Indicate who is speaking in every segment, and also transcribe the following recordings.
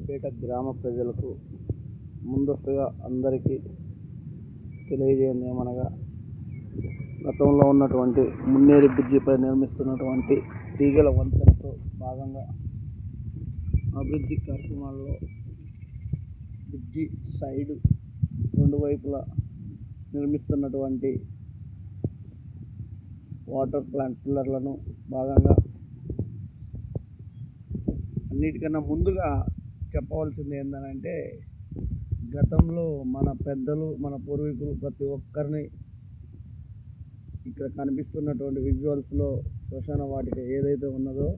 Speaker 1: నాయుడుపేట గ్రామ ప్రజలకు ముందస్తుగా అందరికీ తెలియజేయండి ఏమనగా, గతంలో ఉన్నటువంటి మున్నేరు బ్రిడ్జిపై నిర్మిస్తున్నటువంటి తీగల వంతెనతో భాగంగా అభివృద్ధి కార్యక్రమాల్లో బ్రిడ్జి సైడ్ రెండు వైపులా నిర్మిస్తున్నటువంటి వాటర్ ప్లాంట్ పిల్లర్లను భాగంగా అన్నిటికన్నా ముందుగా చెప్పవలసింది ఏంటంటే, గతంలో మన పెద్దలు మన పూర్వీకులు ప్రతి ఒక్కరిని ఇక్కడ కనిపిస్తున్నటువంటి విజువల్స్లో శ్మశాన వాటిక ఏదైతే ఉన్నదో,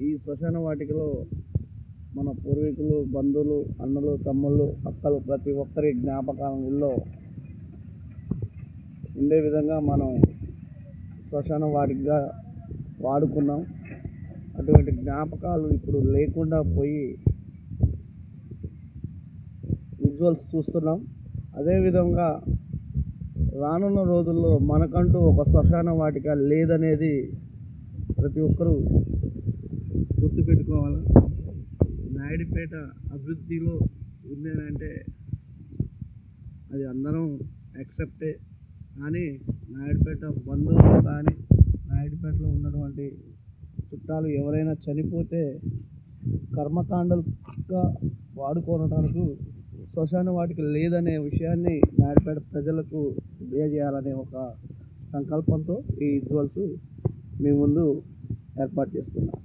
Speaker 1: ఈ శ్మశాన వాటికలో మన పూర్వీకులు, బంధువులు, అన్నలు, తమ్ముళ్ళు, అక్కలు ప్రతి ఒక్కరి జ్ఞాపకాలలో ఉండే విధంగా మనం శ్మశాన వాటికగా వాడుకున్నాం. అటువంటి జ్ఞాపకాలు ఇప్పుడు లేకుండా పోయి విజువల్స్ చూస్తున్నాం. అదేవిధంగా రానున్న రోజుల్లో మనకంటూ ఒక శ్మశాన వాటిక లేదనేది ప్రతి ఒక్కరూ గుర్తుపెట్టుకోవాలి. నాయుడుపేట అభివృద్ధిలో ఉందేనంటే అది అందరం యాక్సెప్టే. కానీ నాయుడుపేట బంధువులు కానీ, నాయుడుపేటలో ఉన్నటువంటి చుట్టాలు ఎవరైనా చనిపోతే కర్మకాండలుగా వాడుకోవడానికి శ్మశాన వాటిక లేదనే విషయాన్ని నాయుడుపేట ప్రజలకు తెలియజేయాలనే ఒక సంకల్పంతో ఈ విజువల్స్ మీ ముందు ఏర్పాటు చేస్తున్నాం.